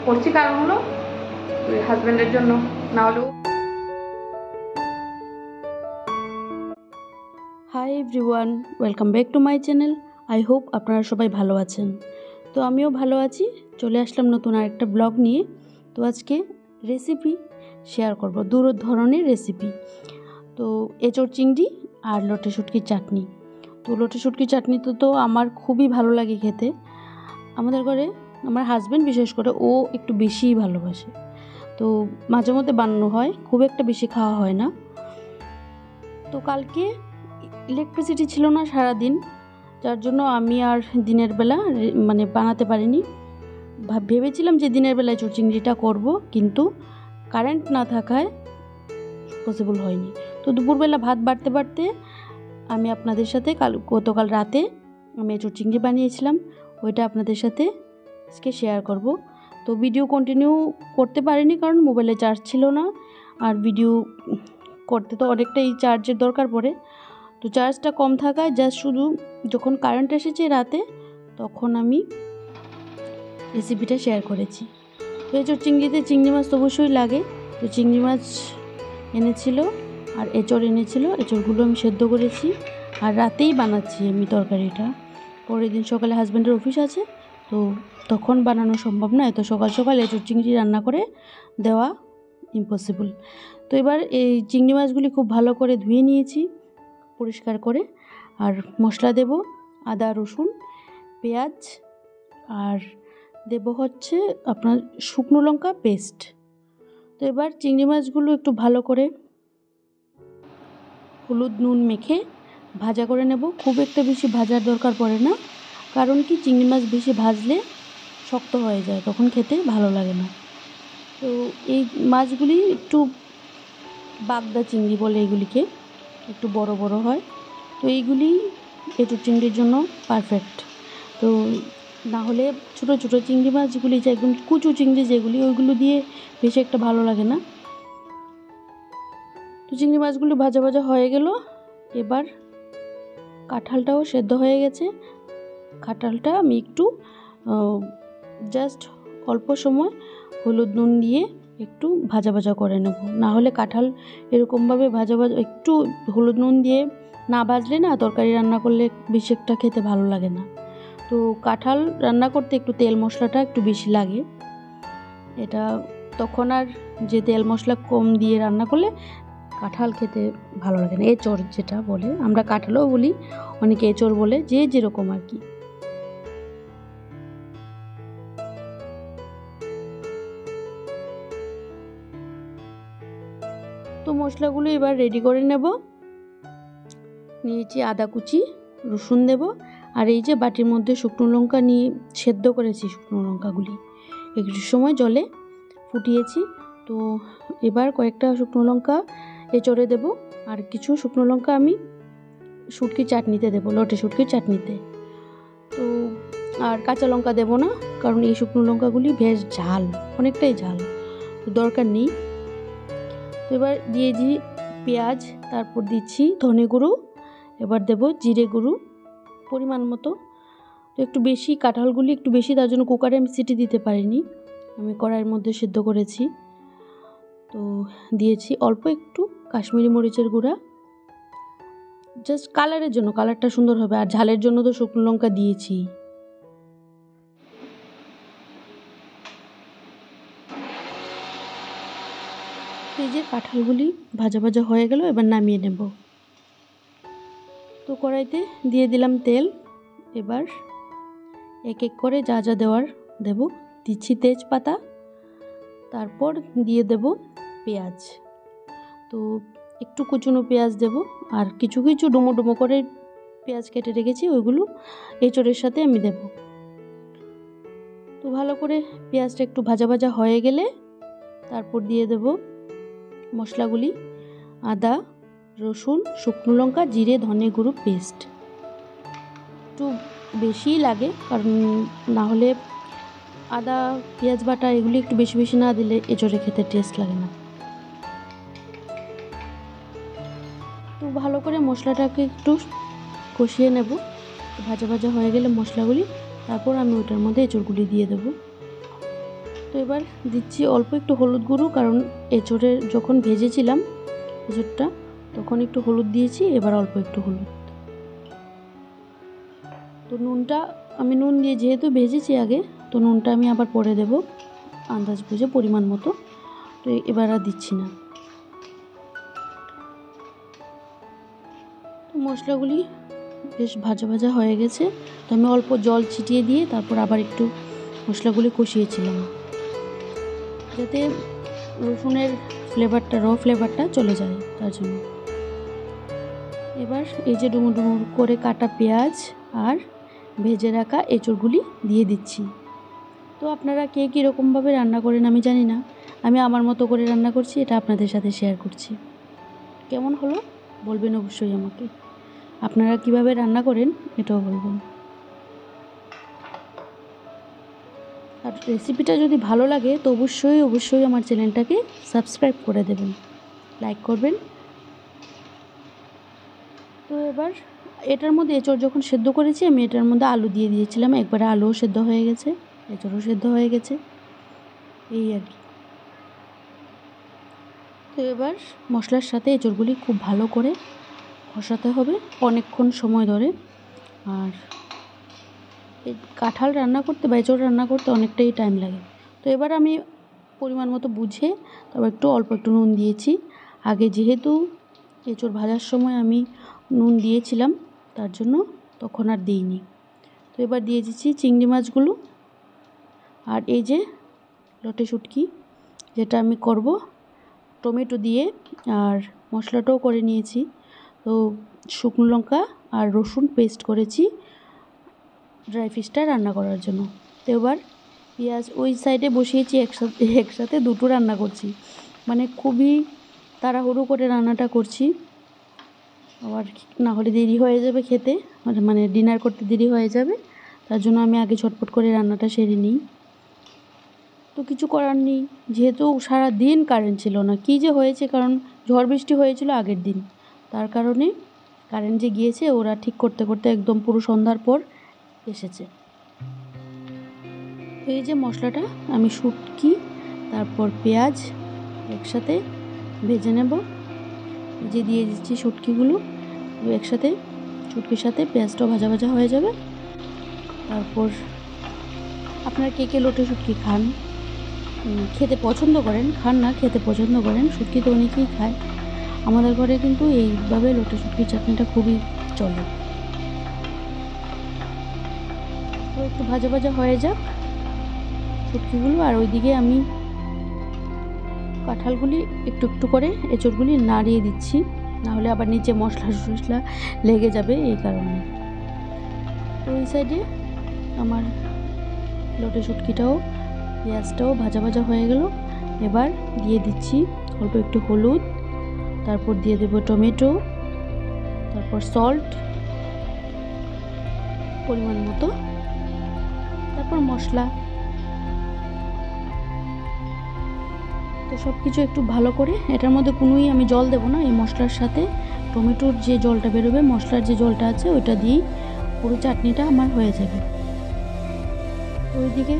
করছি কারণ হলো হাজব্যান্ডের জন্য, না হলেও। Hi everyone, welcome back to my channel. I hope আপনারা সবাই ভালো আছেন। তো আমিও ভালো আছি। চলে আসলাম নতুন আরেকটা ব্লগ নিয়ে। তো আজকে রেসিপি শেয়ার করব, দু ধরনের রেসিপি। তো এঁচোড় চিংড়ি আর লোটে শুটকির চাটনি। তো লোটে শুটকির চাটনি তো আমার খুবই ভালো লাগে খেতে। আমাদের ঘরে আমার হাজব্যান্ড বিশেষ করে ও একটু বেশিই ভালোবাসে, তো মাঝে মধ্যে বানানো হয়, খুব একটা বেশি খাওয়া হয় না। তো কালকে ইলেকট্রিসিটি ছিল না সারাদিন, যার জন্য আমি আর দিনের বেলা বানাতে পারিনি। ভেবেছিলাম যে দিনের বেলায় এঁচোড় চিংড়িটা করব, কিন্তু কারেন্ট না থাকায় পসিবল হয়নি। তো দুপুরবেলা ভাত বাড়তে বাড়তে আমি আপনাদের সাথে গতকাল রাতে আমি এঁচোড় চিংড়ি বানিয়েছিলাম, ওইটা আপনাদের সাথে আজকে শেয়ার করব। তো ভিডিও কন্টিনিউ করতে পারিনি কারণ মোবাইলে চার্জ ছিল না, আর ভিডিও করতে তো অনেকটাই চার্জের দরকার পড়ে। তো চার্জটা কম থাকায় জাস্ট শুধু যখন কারেন্ট এসেছে রাতে তখন আমি রেসিপিটা শেয়ার করেছি। তো এঁচোড় চিংড়িতে চিংড়ি মাছ তো অবশ্যই লাগে। তো চিংড়ি মাছ এনেছিল আর এঁচোড় এনেছিল, এঁচোড়গুলো আমি সেদ্ধ করেছি আর রাতেই বানাচ্ছি আমি তরকারিটা। পরের দিন সকালে হাজব্যান্ডের অফিস আছে, তো তখন বানানো সম্ভব না, এত সকাল সকাল এঁচোড় চিংড়ি রান্না করে দেওয়া ইম্পসিবল। তো এবার এই চিংড়ি মাছগুলি খুব ভালো করে ধুয়ে নিয়েছি পরিষ্কার করে, আর মশলা দেব আদা রসুন পেঁয়াজ, আর দেব হচ্ছে আপনার শুকনো লঙ্কা পেস্ট। তো এবার চিংড়ি মাছগুলো একটু ভালো করে হলুদ নুন মেখে ভাজা করে নেব। খুব একটা বেশি ভাজার দরকার পড়ে না, কারণ কি চিংড়ি মাছ বেশি ভাজলে শক্ত হয়ে যায়, তখন খেতে ভালো লাগে না। তো এই মাছগুলি একটু বাগদা চিংড়ি বলে এগুলিকে, একটু বড় বড় হয়। তো এইগুলি এঁচোড় চিংড়ির জন্য পারফেক্ট। তো না হলে ছোটো ছোটো চিংড়ি মাছগুলি যে একদম কুচু চিংড়ি যেগুলি, ওইগুলো দিয়ে বেশি একটা ভালো লাগে না। তো চিংড়ি মাছগুলো ভাজা ভাজা হয়ে গেল। এবার কাঁঠালটাও সেদ্ধ হয়ে গেছে। কাঁঠালটা আমি একটু জাস্ট অল্প সময় হলুদ নুন দিয়ে একটু ভাজা ভাজা করে নেব, না হলে কাঁঠাল এরকমভাবে ভাজা ভাজা একটু হলুদ নুন দিয়ে না ভাজলে না তরকারি রান্না করলে বেশি একটা খেতে ভালো লাগে না। তো কাঁঠাল রান্না করতে একটু তেল মশলাটা একটু বেশি লাগে, এটা তখন আর যে তেল মশলা কম দিয়ে রান্না করলে কাঁঠাল খেতে ভালো লাগে না। এঁচোড় যেটা বলে, আমরা কাঁঠালও বলি, অনেকে এঁচোড় বলে, যে যেরকম আর কি। তো মশলাগুলো এবার রেডি করে নেব। নিয়েছি আদা কুচি, রসুন দেব, আর এই যে বাটির মধ্যে শুকনো লঙ্কা নিয়ে সেদ্ধ করেছি, শুকনো লঙ্কাগুলি একটু সময় জলে ফুটিয়েছি। তো এবার কয়েকটা শুকনো লঙ্কা এঁচোড়ে দেব, আর কিছু শুকনো লঙ্কা আমি শুটকির চাটনিতে দেব, লোটে শুটকির চাটনিতে। তো আর কাঁচা লঙ্কা দেব না, কারণ এই শুকনো লঙ্কাগুলি বেশ ঝাল, অনেকটাই ঝাল, তো দরকার নেই। তো এবার দিয়েছি পেঁয়াজ, তারপর দিচ্ছি ধনে গুঁড়ো, এবার দেব জিরে গুঁড়ো পরিমাণ মতো। তো একটু বেশি কাঁঠালগুলি একটু বেশি, তার জন্য কুকারে আমি সিটি দিতে পারিনি, আমি কড়াইয়ের মধ্যে সিদ্ধ করেছি। তো দিয়েছি অল্প একটু কাশ্মীরি মরিচের গুঁড়া, জাস্ট কালারের জন্য, কালারটা সুন্দর হবে, আর ঝালের জন্য তো শুকনো লঙ্কা দিয়েছি। এই যে কাঁঠালগুলি ভাজা ভাজা হয়ে গেল, এবার নামিয়ে নেব। তো কড়াইতে দিয়ে দিলাম তেল, এবার এক এক করে যা যা দেওয়ার দেব। দিচ্ছি তেজপাতা, তারপর দিয়ে দেব পেঁয়াজ। তো একটু কুচনো পেঁয়াজ দেব, আর কিছু কিছু ডুমো ডুমো করে পেঁয়াজ কেটে রেখেছি, ওইগুলো এঁচোড়ের সাথে আমি দেব। তো ভালো করে পেঁয়াজটা একটু ভাজা ভাজা হয়ে গেলে তারপর দিয়ে দেব মশলাগুলি, আদা রসুন শুকনো লঙ্কা জিরে ধনে গুঁড়ো পেস্ট। একটু বেশিই লাগে, কারণ না হলে আদা পেঁয়াজ বাটা এগুলি একটু বেশি বেশি না দিলে এঁচোড়ে খেতে টেস্ট লাগে না। তো ভালো করে মশলাটাকে একটু কষিয়ে নেব। ভাজা ভাজা হয়ে গেলে মশলাগুলি, তারপর আমি ওটার মধ্যে এঁচোড়গুলি দিয়ে দেব। তো এবার দিচ্ছি অল্প একটু হলুদ গুঁড়ো, কারণ এঁচোড়ে যখন ভেজেছিলাম এঁচোড়টা তখন একটু হলুদ দিয়েছি, এবার অল্প একটু হলুদ। তো নুনটা আমি নুন দিয়ে যেহেতু ভেজেছি আগে, তো নুনটা আমি আবার পরে দেব আন্দাজ বুঝে পরিমাণ মতো। তো এবার আর দিচ্ছি না। তো মশলাগুলি বেশ ভাজা ভাজা হয়ে গেছে, তো আমি অল্প জল ছিটিয়ে দিয়ে তারপর আবার একটু মশলাগুলি কষিয়েছিলাম, যাতে রসুনের ফ্লেভারটা ফ্লেভারটা চলে যায় তার জন্য। এবার এই যে ডুমুর ডুমুর করে কাটা পেঁয়াজ আর ভেজে রাখা এঁচোড়গুলি দিয়ে দিচ্ছি। তো আপনারা কে কীরকমভাবে রান্না করেন আমি জানি না, আমি আমার মতো করে রান্না করছি, এটা আপনাদের সাথে শেয়ার করছি। কেমন হলো বলবেন অবশ্যই আমাকে, আপনারা কিভাবে রান্না করেন এটাও বলবেন। আর রেসিপিটা যদি ভালো লাগে তো অবশ্যই আমার চ্যানেলটাকে সাবস্ক্রাইব করে দেবেন, লাইক করবেন। তো এবার এটার মধ্যে এঁচোড় যখন সেদ্ধ করেছি আমি এটার মধ্যে আলু দিয়ে দিয়েছিলাম, একবারে আলুও সেদ্ধ হয়ে গেছে, এঁচোড়ও সেদ্ধ হয়ে গেছে, এই আর কি। তো এবার মশলার সাথে এঁচোড়গুলি খুব ভালো করে কষাতে হবে অনেকক্ষণ সময় ধরে। আর এই কাঁঠাল রান্না করতে বা এঁচোড় রান্না করতে অনেকটাই টাইম লাগে। তো এবার আমি পরিমাণ মতো বুঝে তারপর অল্প একটু নুন দিয়েছি। আগে যেহেতু এঁচোড় ভাজার সময় আমি নুন দিয়েছিলাম, তার জন্য তখন আর দিইনি। তো এবার দিয়ে দিচ্ছি চিংড়ি মাছগুলো আর এই যে লটে শুটকি যেটা আমি করব টমেটো দিয়ে, আর মশলাটাও করে নিয়েছি। তো শুকনো লঙ্কা আর রসুন পেস্ট করেছি ড্রাই ফিশটা রান্না করার জন্য। তো এবার পেঁয়াজ ওই সাইডে বসিয়েছি, একসাথে দুটো রান্না করছি, মানে খুবই তাড়াহুড়ো করে রান্নাটা করছি, আবার না হলে দেরি হয়ে যাবে খেতে, মানে ডিনার করতে দেরি হয়ে যাবে, তার জন্য আমি আগে ঝটপট করে রান্নাটা সেরে নিই। তো কিছু করার নেই, যেহেতু সারা দিন কারেন্ট ছিল না, কী যে হয়েছে, কারণ ঝড় বৃষ্টি হয়েছিল আগের দিন, তার কারণে কারেন্ট যে গিয়েছে ওরা ঠিক করতে করতে একদম পুরো সন্ধ্যার পর এসেছে। এই যে মশলাটা আমি শুটকি তারপর পেঁয়াজ একসাথে ভেজে নেব, যে দিয়ে দিচ্ছি শুটকিগুলো একসাথে, শুটকির সাথে পেঁয়াজটাও ভাজা ভাজা হয়ে যাবে। তারপর আপনারা কে কে লোটে শুটকি খান, খেতে পছন্দ করেন, খান না খেতে পছন্দ করেন, শুটকি তো অনেকেই খায়, আমাদের ঘরে কিন্তু এইভাবে লোটে শুটকির চাটনিটা খুবই চলে। তো একটু ভাজা ভাজা হয়ে যাক শুটকিগুলো, আর ওইদিকে আমি কাঁঠালগুলি একটু একটু করে এঁচোড়গুলি নাড়িয়ে দিচ্ছি, নাহলে আবার নিচে মশলা লেগে যাবে, এই কারণে। তো ওই সাইডে আমার লোটে শুটকিটাও পেঁয়াজটাও ভাজা ভাজা হয়ে গেল। এবার দিয়ে দিচ্ছি অল্প একটু হলুদ, তারপর দিয়ে দেব টমেটো, তারপর সল্ট পরিমাণ মতো, তারপর মশলা। তো সব কিছু একটু ভালো করে, এটার মধ্যে কোনোই আমি জল দেব না, এই মশলার সাথে টমেটোর যে জলটা বেরোবে, মশলার যে জলটা আছে ওইটা দিয়েই পুরো চাটনিটা আমার হয়ে যাবে। ওইদিকে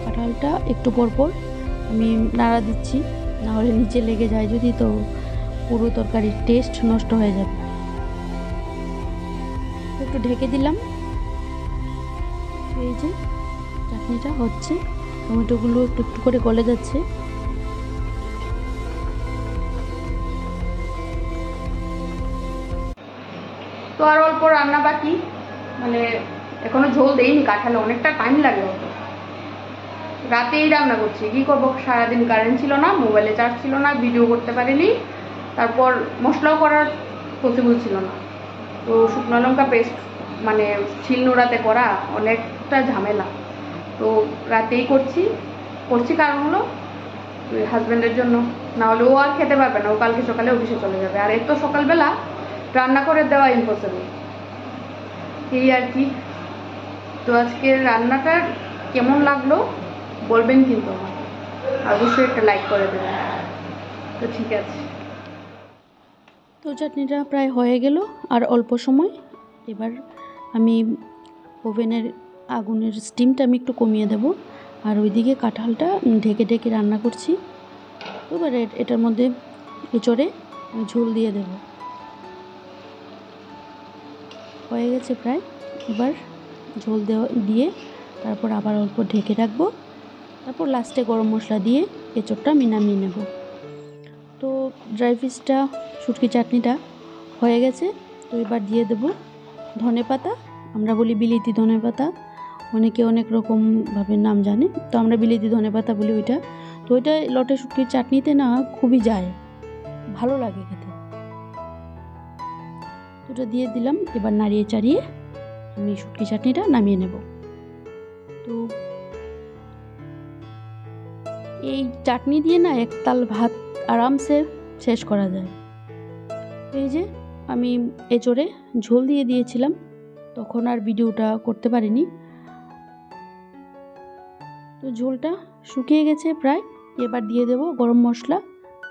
কাঁঠালটা একটু পরপর আমি নাড়া দিচ্ছি, নাহলে নিচে লেগে যায় যদি, তো পুরো তরকারির টেস্ট নষ্ট হয়ে যাবে। একটু ঢেকে দিলাম। এই যে চাটনিটা হচ্ছে, টমেটোগুলো একটু একটু করে গলে যাচ্ছে। তো আর অল্প রান্না বাকি, মানে এখনো ঝোল দেইনি কাঁঠালে, অনেকটা টাইম লাগে, হতো রাতেই রান্না করছি, কি করবো, সারাদিন কারেন্ট ছিল না, মোবাইলে চার্জ ছিল না, ভিডিও করতে পারিনি, তারপর মশলাও করার পসিবল ছিল না। তো শুকনো লঙ্কা পেস্ট মানে শিলনোড়াতে করা অনেকটা ঝামেলা, তো রাতেই করছি কারণ হলো হাজব্যান্ডের জন্য, না হলে ও আর খেতে পারবে না, ও কালকে সকালে অফিসে চলে যাবে, আর এত সকালবেলা রান্না করে দেওয়া ইম্পসিবল, এই আর কি। তো আজকের রান্নাটা কেমন লাগলো বলবেন কিন্তু আমাকে, অবশ্যই একটা লাইক করে দেবেন। তো ঠিক আছে, তো চাটনিটা প্রায় হয়ে গেল আর অল্প সময়। এবার আমি ওভেনের আগুনের স্টিমটা আমি একটু কমিয়ে দেব, আর ওইদিকে কাঁঠালটা ঢেকে ঢেকে রান্না করছি। এবার এটার মধ্যে এঁচড়ে ঝোল দিয়ে দেব। হয়ে গেছে প্রায়। এবার ঝোল দিয়ে তারপর আবার অল্প ঢেকে রাখবো। তারপর লাস্টে গরম মশলা দিয়ে এঁচড়টা নামিয়ে নেব। তো ড্রাই ফিশটা শুটকি চাটনিটা হয়ে গেছে। তো এবার দিয়ে দেব ধনেপাতা, আমরা বলি বিলিতি ধনেপাতা, অনেকে অনেক রকমভাবে নাম জানে, তো আমরা বিলিতি ধনেপাতা বলি ওইটা। তো ওইটা লটে শুটকির চাটনিতে না খুবই যায়, ভালো লাগে খেতে। ওটা দিয়ে দিলাম। এবার নাড়িয়ে চাড়িয়ে আমি শুটকি চাটনিটা নামিয়ে নেব। তো এই চাটনি দিয়ে না এক তাল ভাত আরামসে শেষ করা যায়। এই যে আমি এঁচড়ে ঝোল দিয়ে দিয়েছিলাম, তখন আর ভিডিওটা করতে পারিনি। তো ঝোলটা শুকিয়ে গেছে প্রায়। এবার দিয়ে দেব গরম মশলা।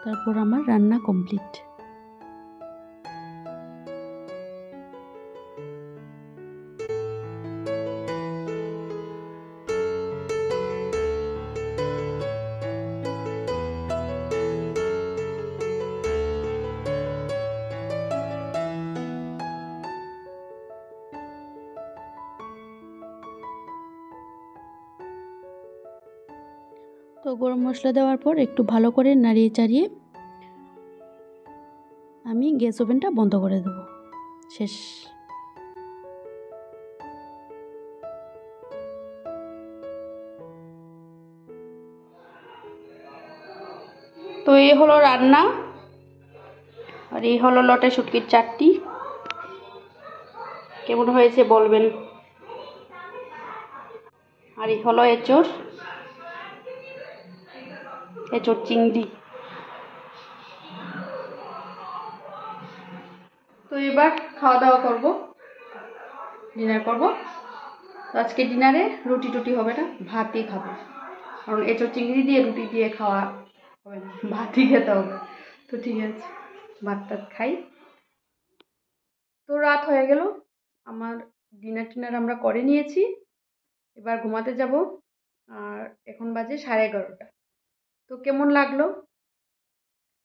তারপর আমার রান্না কমপ্লিট। তো গরম মশলা দেওয়ার পর একটু ভালো করে নাড়িয়ে চাড়িয়ে আমি গ্যাস ওভেনটা বন্ধ করে দেব। শেষ। তো এই হলো রান্না, আর এই হলো লটে শুটকির চাটনি। কেমন হয়েছে বলবেন। আর এই হলো এঁচড় চিংড়ি। তো এবার খাওয়া দাওয়া করব, ডিনার করব। তো আজকে ডিনারে রুটি টুটি হবে না, ভাতই খাবো, কারণ এঁচড় চিংড়ি দিয়ে রুটি দিয়ে খাওয়া হবে না, ভাতই খেতে হবে। তো ঠিক আছে, ভাত টাত খাই। তো রাত হয়ে গেল, আমার ডিনার টিনার আমরা করে নিয়েছি। এবার ঘুমাতে যাব। আর এখন বাজে 11:30। তো কেমন লাগলো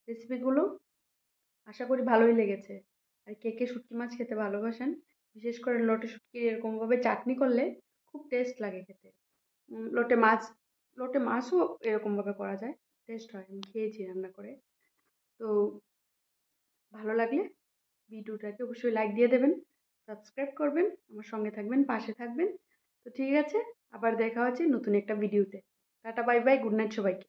রেসিপিগুলো? আশা করি ভালোই লেগেছে। আর কে কে শুটকি মাছ খেতে ভালোবাসেন, বিশেষ করে লটে শুটকির এরকমভাবে চাটনি করলে খুব টেস্ট লাগে খেতে। লটে মাছও এরকমভাবে করা যায়, টেস্ট হয়, আমি খেয়েছি রান্না করে। তো ভালো লাগলে ভিডিওটাকে অবশ্যই লাইক দিয়ে দেবেন, সাবস্ক্রাইব করবেন, আমার সঙ্গে থাকবেন, পাশে থাকবেন। তো ঠিক আছে, আবার দেখা হচ্ছে নতুন একটা ভিডিওতে। Tata, bye bye, good night সবাইকে।